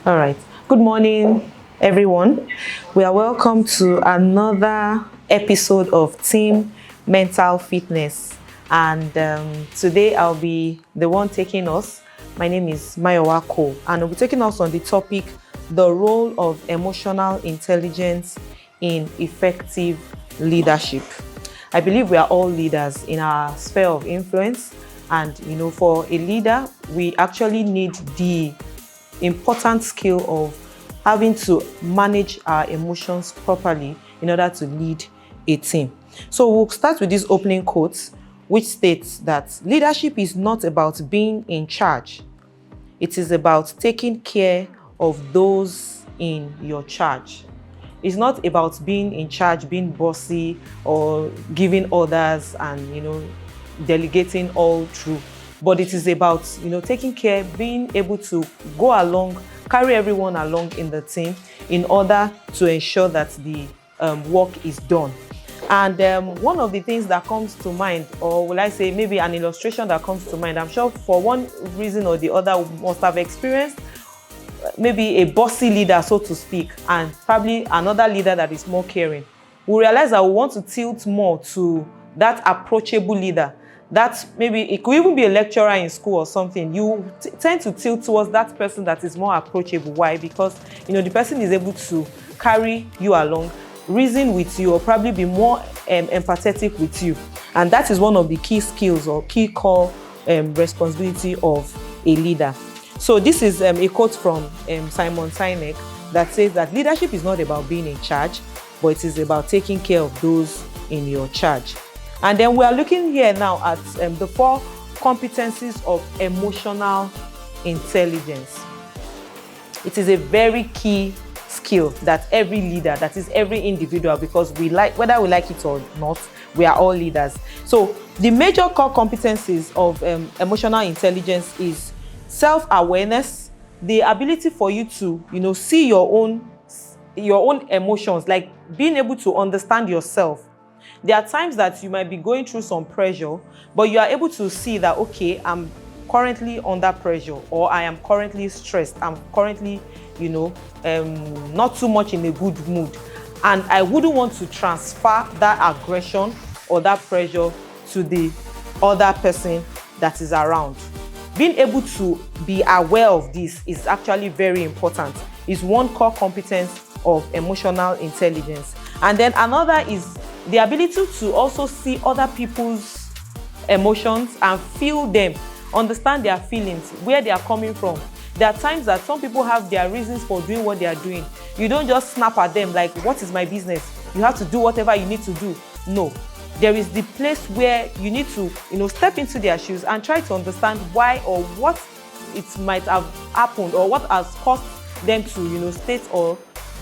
All right. Good morning, everyone. We are welcome to another episode of Team Mental Fitness. And today I'll be the one taking us. My name is Mayowa Cole, and I'll be taking us on the topic, the role of emotional intelligence in effective leadership. I believe we are all leaders in our sphere of influence. And, for a leader, we actually need the important skill of having to manage our emotions properly in order to lead a team. So we'll start with this opening quote, which states that leadership is not about being in charge. It is about taking care of those in your charge. It's not about being in charge, being bossy, or giving orders and, delegating all through. But it is about, taking care, being able to go along, carry everyone along in the team in order to ensure that the work is done. And one of the things that comes to mind, or will I say maybe an illustration that comes to mind, I'm sure for one reason or the other we must have experienced maybe a bossy leader, so to speak, and probably another leader that is more caring. We realize that we want to tilt more to that approachable leader. That maybe it could even be a lecturer in school or something. You tend to tilt towards that person that is more approachable. Why? Because the person is able to carry you along, reason with you, or probably be more empathetic with you. And that is one of the key skills or key core responsibility of a leader. So this is a quote from Simon Sinek that says that leadership is not about being in charge, but it is about taking care of those in your charge. And then we are looking here now at the 4 competencies of emotional intelligence. It is a very key skill that every leader, that is every individual, because whether we like it or not, we are all leaders. So the major core competencies of emotional intelligence is self-awareness, the ability for you to, see your own emotions, like being able to understand yourself. There are times that you might be going through some pressure, but you are able to see that, okay, I'm currently under pressure, or I am currently stressed. I'm currently, not too much in a good mood. And I wouldn't want to transfer that aggression or that pressure to the other person that is around. Being able to be aware of this is actually very important. It's one core competence of emotional intelligence. And then another is the ability to also see other people's emotions and feel them, understand their feelings, where they are coming from. There are times that some people have their reasons for doing what they are doing. You don't just snap at them like, what is my business? You have to do whatever you need to do. No. There is the place where you need to, step into their shoes and try to understand why or what it might have happened or what has caused them to, state or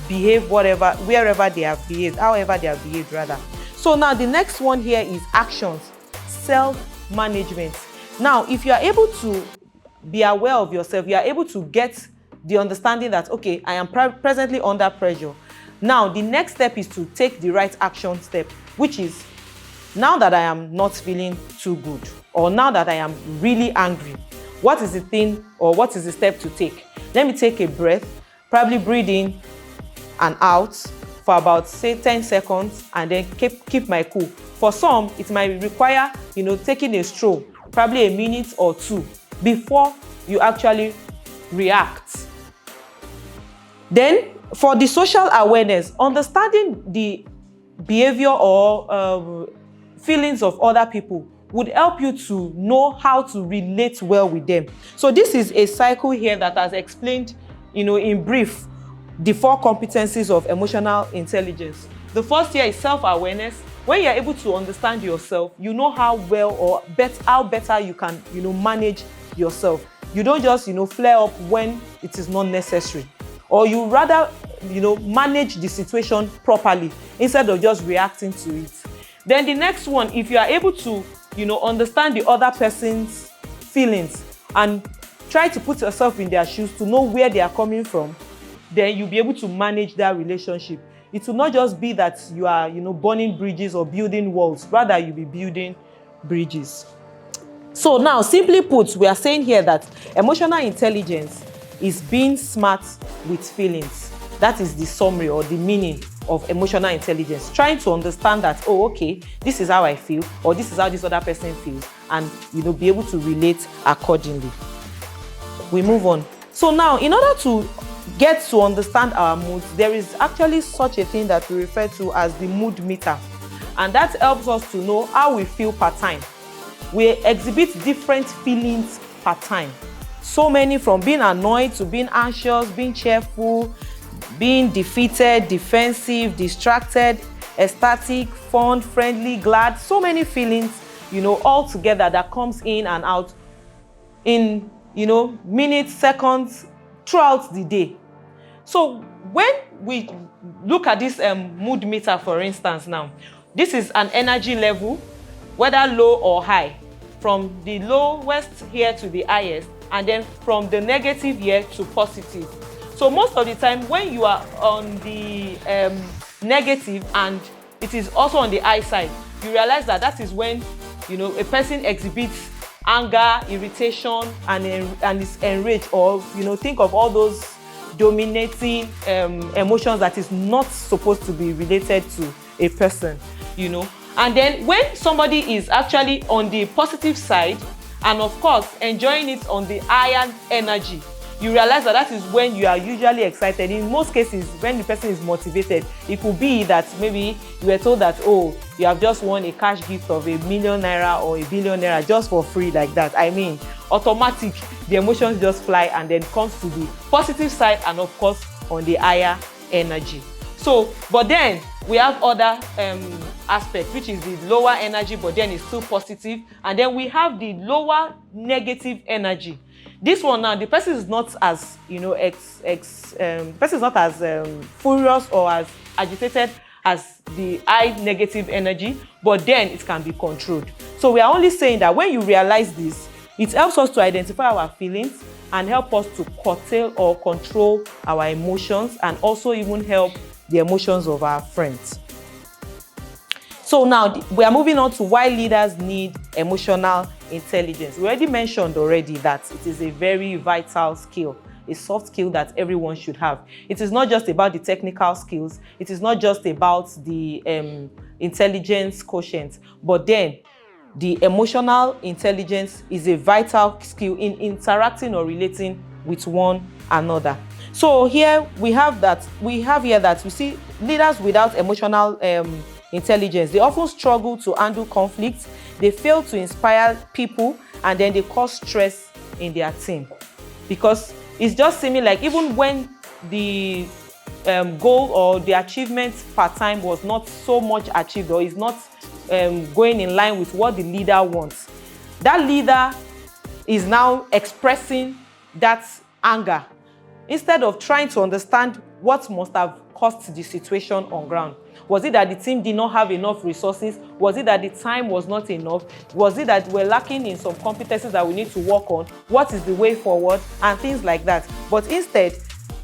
behave wherever they have behaved, however they have behaved rather. So now the next one here is actions, self-management. Now, if you are able to be aware of yourself, you are able to get the understanding that, okay, I am presently under pressure. Now, the next step is to take the right action step, which is, now that I am not feeling too good, or now that I am really angry, what is the thing or what is the step to take? Let me take a breath, probably breathe in and out for about, say, 10 seconds, and then keep my cool. For some, it might require, taking a stroll, probably a minute or 2, before you actually react. Then, for the social awareness, understanding the behavior or feelings of other people would help you to know how to relate well with them. So this is a cycle here that has explained, in brief, the 4 competencies of emotional intelligence. The first here is self-awareness. When you're able to understand yourself, you know how well or how better you can, manage yourself. You don't just, flare up when it is not necessary. Or you rather, manage the situation properly instead of just reacting to it. Then the next one, if you are able to, understand the other person's feelings and try to put yourself in their shoes to know where they are coming from, then you'll be able to manage that relationship. It will not just be that you are, burning bridges or building walls. Rather, you'll be building bridges. So now, simply put, we are saying here that emotional intelligence is being smart with feelings. That is the summary or the meaning of emotional intelligence. Trying to understand that, oh, okay, this is how I feel, or this is how this other person feels, and be able to relate accordingly. We move on. So now, in order to get to understand our moods, there is actually such a thing that we refer to as the mood meter, and that helps us to know how we feel per time. We exhibit different feelings per time. So many, from being annoyed to being anxious, being cheerful, being defeated, defensive, distracted, ecstatic, fun, friendly, glad. So many feelings, all together that comes in and out in, minutes, seconds, throughout the day. So when we look at this mood meter, for instance, now, this is an energy level, whether low or high, from the lowest here to the highest, and then from the negative here to positive. So most of the time when you are on the negative and it is also on the high side, you realize that is when a person exhibits anger, irritation, and is enraged, or think of all those dominating emotions that is not supposed to be related to a person. And then when somebody is actually on the positive side and of course enjoying it on the higher energy, you realize that is when you are usually excited. In most cases, when the person is motivated, it could be that maybe you were told that, oh, you have just won a cash gift of ₦1 million or ₦1 billion just for free, like that. I mean, automatic, the emotions just fly and then comes to the positive side and of course on the higher energy. So, but then we have other aspects, which is the lower energy, but then it's still positive. And then we have the lower negative energy. This one now, the person is not as, person is not as furious or as agitated as the high negative energy, but then it can be controlled. So we are only saying that when you realize this, it helps us to identify our feelings and help us to curtail or control our emotions, and also even help the emotions of our friends. So now we are moving on to why leaders need emotional intelligence. We already mentioned that it is a very vital skill, a soft skill that everyone should have. It is not just about the technical skills. It is not just about the intelligence quotient, but then the emotional intelligence is a vital skill in interacting or relating with one another. So here we have that we see leaders without emotional intelligence. They often struggle to handle conflict, they fail to inspire people, and then they cause stress in their team. Because it's just seeming like even when the goal or the achievement per time was not so much achieved, or is not going in line with what the leader wants, that leader is now expressing that anger instead of trying to understand what must have caused the situation on ground. Was it that the team did not have enough resources? Was it that the time was not enough? Was it that we're lacking in some competencies that we need to work on? What is the way forward? And things like that. But instead,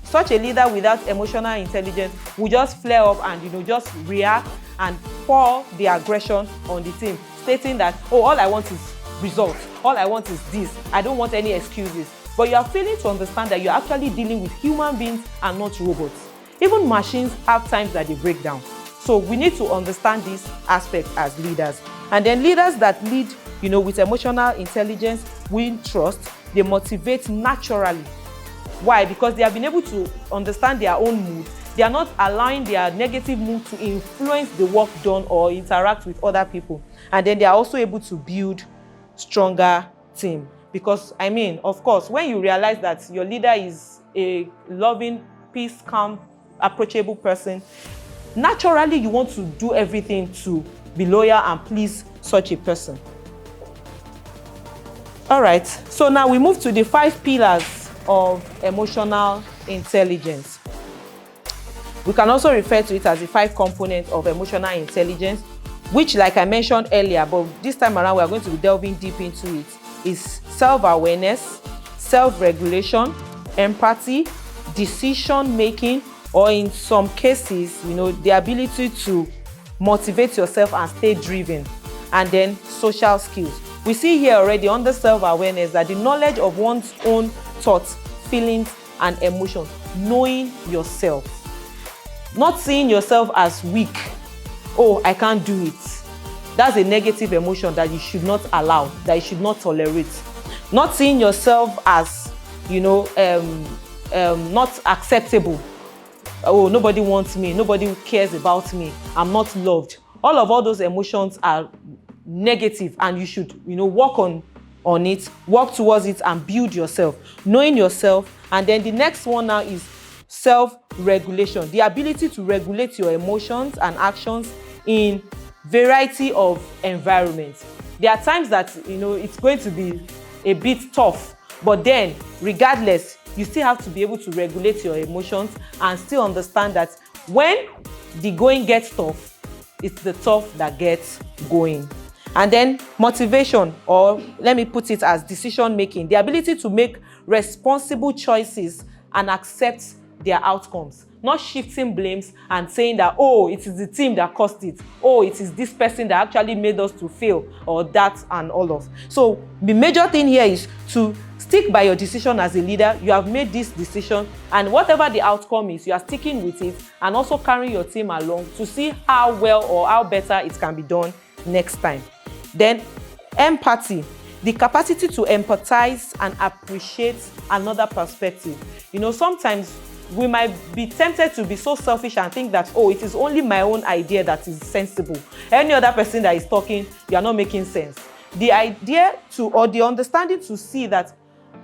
such a leader without emotional intelligence will just flare up and just react and pour the aggression on the team, stating that, oh, all I want is results. All I want is this. I don't want any excuses. But you are failing to understand that you're actually dealing with human beings and not robots. Even machines have times that they break down. So we need to understand this aspect as leaders. And then leaders that lead, with emotional intelligence, win trust, they motivate naturally. Why? Because they have been able to understand their own mood. They are not allowing their negative mood to influence the work done or interact with other people. And then they are also able to build stronger team. Because, of course, when you realize that your leader is a loving, peace, calm, approachable person, naturally you want to do everything to be loyal and please such a person. All right, so now we move to the 5 pillars of emotional intelligence. We can also refer to it as the 5 components of emotional intelligence, which, like I mentioned earlier, but this time around we are going to be delving deep into it, is self-awareness, self-regulation, empathy, decision-making, or in some cases, the ability to motivate yourself and stay driven, and then social skills. We see here already under self-awareness that the knowledge of one's own thoughts, feelings, and emotions. Knowing yourself. Not seeing yourself as weak. Oh, I can't do it. That's a negative emotion that you should not allow, that you should not tolerate. Not seeing yourself as, not acceptable. Oh, nobody wants me, nobody cares about me, I'm not loved. All those emotions are negative, and you should, work on it, work towards it, and build yourself. Knowing yourself. And then the next one now is self-regulation. The ability to regulate your emotions and actions in variety of environments. There are times that it's going to be a bit tough, but then regardless, you still have to be able to regulate your emotions and still understand that when the going gets tough, it's the tough that gets going. And then motivation, or let me put it as decision making, the ability to make responsible choices and accept their outcomes. Not shifting blames and saying that, oh, it is the team that caused it. Oh, it is this person that actually made us to fail, or that and all of. So the major thing here is to stick by your decision as a leader. You have made this decision, and whatever the outcome is, you are sticking with it, and also carrying your team along to see how well or how better it can be done next time. Then empathy. The capacity to empathize and appreciate another perspective. Sometimes we might be tempted to be so selfish and think that, oh, it is only my own idea that is sensible. Any other person that is talking, you are not making sense. The idea or the understanding to see that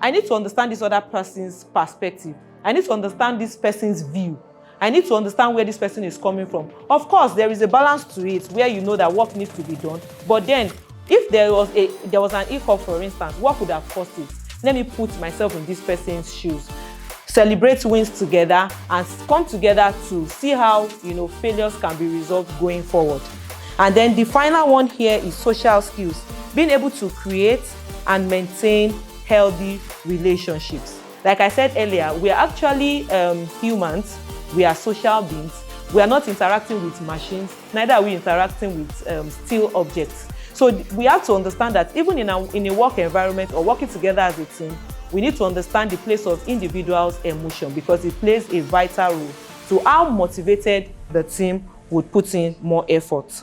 I need to understand this other person's perspective. I need to understand this person's view. I need to understand where this person is coming from. Of course, there is a balance to it where you know that work needs to be done. But then, if there was an hiccup, for instance, what could have caused it? Let me put myself in this person's shoes. Celebrate wins together and come together to see how failures can be resolved going forward. And then the final one here is social skills. Being able to create and maintain healthy relationships. Like I said earlier, we are actually humans. We are social beings. We are not interacting with machines, neither are we interacting with still objects. So we have to understand that even in a work environment or working together as a team, we need to understand the place of individuals' emotion, because it plays a vital role to how motivated the team would put in more effort.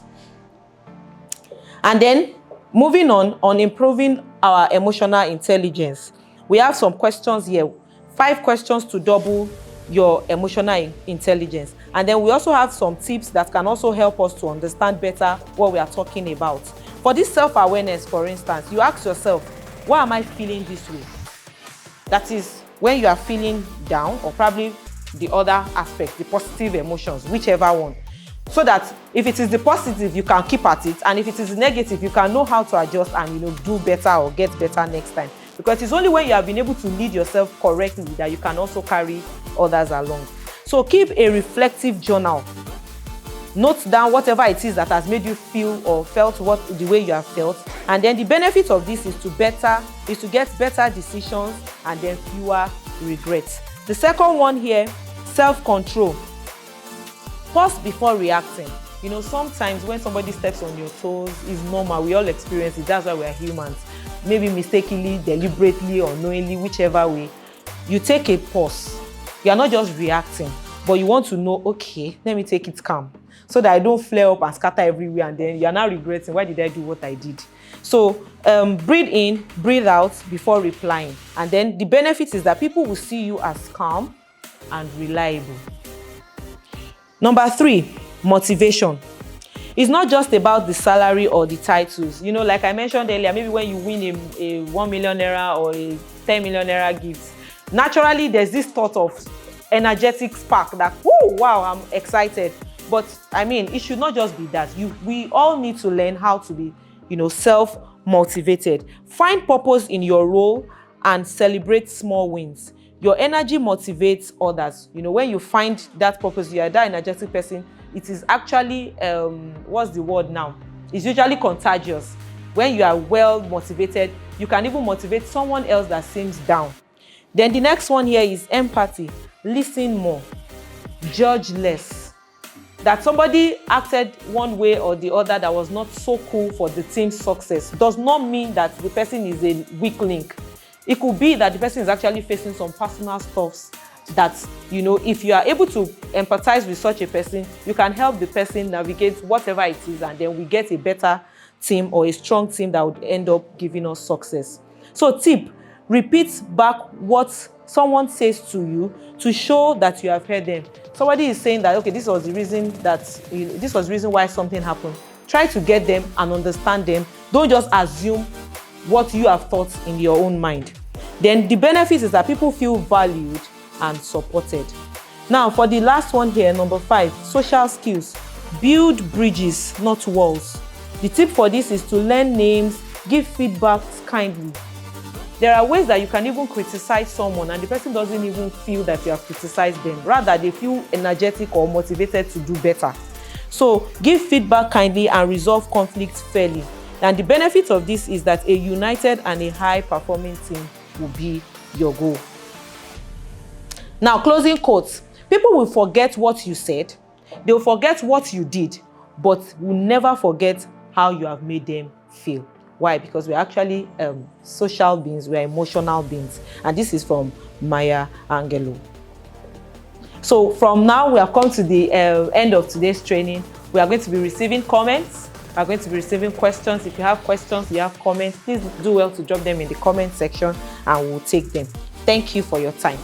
And then moving on improving our emotional intelligence. We have some questions here, 5 questions to double your emotional intelligence. And then we also have some tips that can also help us to understand better what we are talking about. For this self-awareness, for instance, you ask yourself, why am I feeling this way? That is when you are feeling down, or probably the other aspect, the positive emotions, whichever one. So that if it is the positive, you can keep at it, and if it is the negative, you can know how to adjust and do better or get better next time. Because it's only when you have been able to lead yourself correctly that you can also carry others along. So keep a reflective journal. Note down whatever it is that has made you feel or felt the way you have felt. And then the benefit of this is to get better decisions and then fewer regrets. The second one here, self-control. Pause before reacting. Sometimes when somebody steps on your toes, it's normal. We all experience it. That's why we are humans. Maybe mistakenly, deliberately, or knowingly, whichever way. You take a pause. You are not just reacting, but you want to know, okay, let me take it calm, so that I don't flare up and scatter everywhere, and then you are now regretting, why did I do what I did? So breathe in, breathe out before replying. And then the benefit is that people will see you as calm and reliable. Number 3, motivation. It's not just about the salary or the titles. Like I mentioned earlier, maybe when you win a 1 million naira or a 10 million naira gift, naturally there's this thought of energetic spark that, whoo, wow, I'm excited. But it should not just be that. We all need to learn how to be, self-motivated. Find purpose in your role and celebrate small wins. Your energy motivates others. When you find that purpose, you are that energetic person, it is actually, what's the word now? It's usually contagious. When you are well motivated, you can even motivate someone else that seems down. Then the next one here is empathy. Listen more. Judge less. That somebody acted one way or the other that was not so cool for the team's success does not mean that the person is a weak link. It could be that the person is actually facing some personal stuffs that, you know, if you are able to empathize with such a person, you can help the person navigate whatever it is, and then we get a better team or a strong team that would end up giving us success. So tip, repeat back what someone says to you to show that you have heard them. Somebody is saying that, okay, this was the reason why something happened. Try to get them and understand them. Don't just assume what you have thought in your own mind. Then the benefit is that people feel valued and supported. Now, for the last one here, number 5, social skills. Build bridges, not walls. The tip for this is to learn names, give feedback kindly. There are ways that you can even criticize someone and the person doesn't even feel that you have criticized them. Rather, they feel energetic or motivated to do better. So give feedback kindly and resolve conflicts fairly. And the benefit of this is that a united and a high-performing team will be your goal. Now, closing quotes. People will forget what you said, they'll forget what you did, but will never forget how you have made them feel. Why? Because we're actually social beings, we're emotional beings. And this is from Maya Angelou. So from now, we have come to the end of today's training. We are going to be receiving comments. We are going to be receiving questions. If you have questions, you have comments, please do well to drop them in the comment section and we'll take them. Thank you for your time.